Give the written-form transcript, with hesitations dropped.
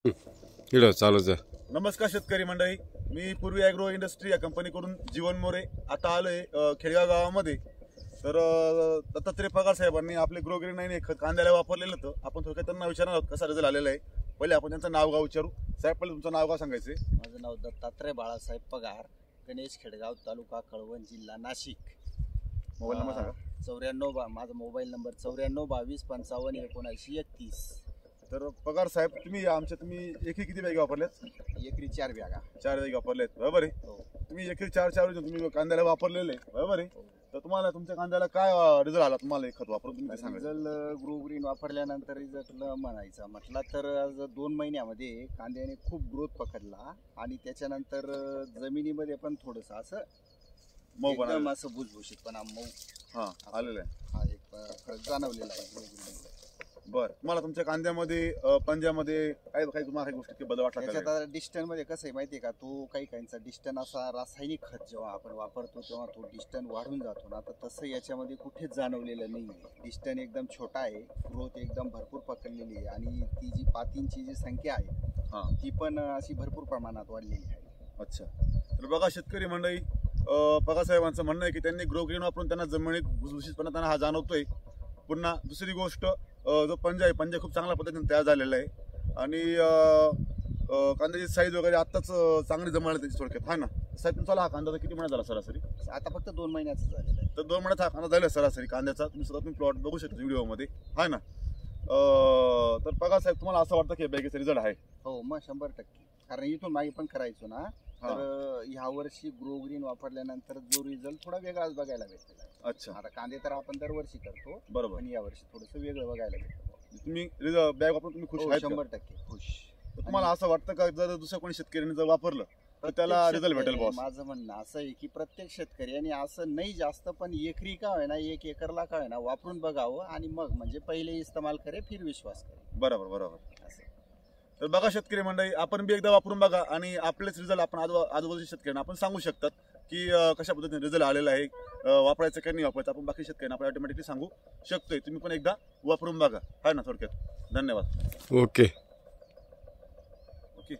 इकडं चालूच आहे. नमस्कार शेतकरी मंडळी, मी पूर्वी ॲग्रो इंडस्ट्री या कंपनीकडून जीवन मोरे आता आलोय खेडगाव गावामध्ये. तर दत्तात्रय पगार साहेबांनी आपले ग्रोग्रीन 9 खत कांद्याला वापरलेलं होतं. आपण थोडक्यात त्यांना विचारणार आहोत कसा रिझल्ट आलेला आहे. पहिले आपण त्यांचं नाव गाव विचारू. साहेब, पहिले तुमचं नाव गाव सांगायचे. माझं नाव दत्तात्रय बाळासाहेब पगार, गणेश खेडगाव, तालुका कळवण, जिल्हा नाशिक. मोबाईल नंबर सांगा. 94 माझा मोबाईल नंबर 94 22 55 79 31. तर पगार साहेब, तुम्ही एकरी किती बॅग वापरल्यात? एकरी 4 बॅगा. 4 बॅग वापरल्यात, बरोबर आहे. हो. तुम्ही एकरी 4 तुम्ही कांद्याला वापरलेले, बरोबर आहे. हो. तर तुम्हाला तुमच्या कांद्याला काय रिझल्ट आला? तुम्हाला एक खत वापरून तुम्ही सांगा. रिझल्ट ग्रोग्रीन वापरल्यानंतर रिझल्ट म्हणायचा म्हटला तर 2 महिन्यामध्ये कांद्याने खूप ग्रोथ पकडला आणि त्याच्यानंतर जमिनीमध्ये पण थोडंसं असं मऊ एकदम असं भुसभुशीतपणा मऊ आलेलं आहे. हा एक फरक जाणवलेला आहे ग्रोग्रीनमध्ये. बरं, तुम्हाला तुमच्या कांद्यामध्ये पंजामध्ये काय काय तुम्हाला काही गोष्टी बदल वाटला? त्याच्यात आता डिस्टन मध्ये कसं आहे माहितीये का, तो काही काहींचा डिस्टन असा रासायनिक खत जेव्हा आपण वापरतो तेव्हा तो डिस्टन वाढून जातो ना, तर तसं याच्यामध्ये कुठेच जाणवलेलं नाही. डिस्टन एकदम छोटा आहे, ग्रोथ एकदम भरपूर पकडलेली आहे आणि ती जी पातींची जी संख्या आहे ती पण अशी भरपूर प्रमाणात वाढलेली आहे. अच्छा, तर बघा शेतकरी मंडळी, पगार साहेबांचं म्हणणं आहे की त्यांनी ग्रोग्रीन वापरून त्यांना जमिनीत भुसभुशीतपणा त्यांना हा जाणवतोय. पुन्हा दुसरी गोष्ट, जो पंजा आहे, पंजा खूप चांगल्या पद्धतीने तयार झालेला आहे आणि कांद्याची साईज वगैरे आत्ताच चांगली जमवली त्याची थोडक्यात, हा ना साहेब? तुमचा हा कांदा किती महिन्यात झाला सरासरी? आता फक्त 2 महिन्याचं झालेलं आहे. तर 2 महिन्यात हा कांदा झाला सरासरी कांद्याचा. तुम्ही प्लॉट बघू शकता व्हिडिओमध्ये, हा ना? तर पगार साहेब, तुम्हाला असं वाटतं की बॅगेचा रिझल्ट आहे? हो, मग 100%. कारण इथून मागे पण करायचो ना, तर ह्या वर्षी ग्रोग्रीन वापरल्यानंतर जो रिझल्ट थोडा वेगळाच बघायला भेटलेला आहे. अच्छा, आता कांदे तर आपण दरवर्षी करतो, बरोबर, पण या वर्षी थोडंसं वेगळं बघायला भेटतं. तुम्ही बॅग वापरून तुम्ही खुश आहात? 100% खुश. तुम्हाला असं वाटतं का जर दुसऱ्या कोणी शेतकऱ्यांनी जर वापरलं तर त्याला रिझल्ट भेटेल? बॉस, माझं म्हणणं असं आहे की प्रत्येक शेतकऱ्याने असं नाही जास्त पण एकरी का होईना, 1 एकरला का होईना वापरून बघावं आणि मग म्हणजे पहिले इस्तेमाल करे फिर विश्वास करे. बरोबर बरोबर. असं तर बघा शेतकरी मंडळी, आपण बी एकदा वापरून बघा आणि आपलेच रिझल्ट आपण आजूबाजूच्या शेतकऱ्यांना आपण सांगू शकतात की कशा पद्धतीने रिझल्ट आलेला आहे, वापरायचं की नाही वापरायचं. आपण बाकी शेतकऱ्यांना आपण ऑटोमॅटिकली सांगू शकतोय. तुम्ही पण एकदा वापरून बघा, आहे ना? थोडक्यात धन्यवाद. ओके. ओके.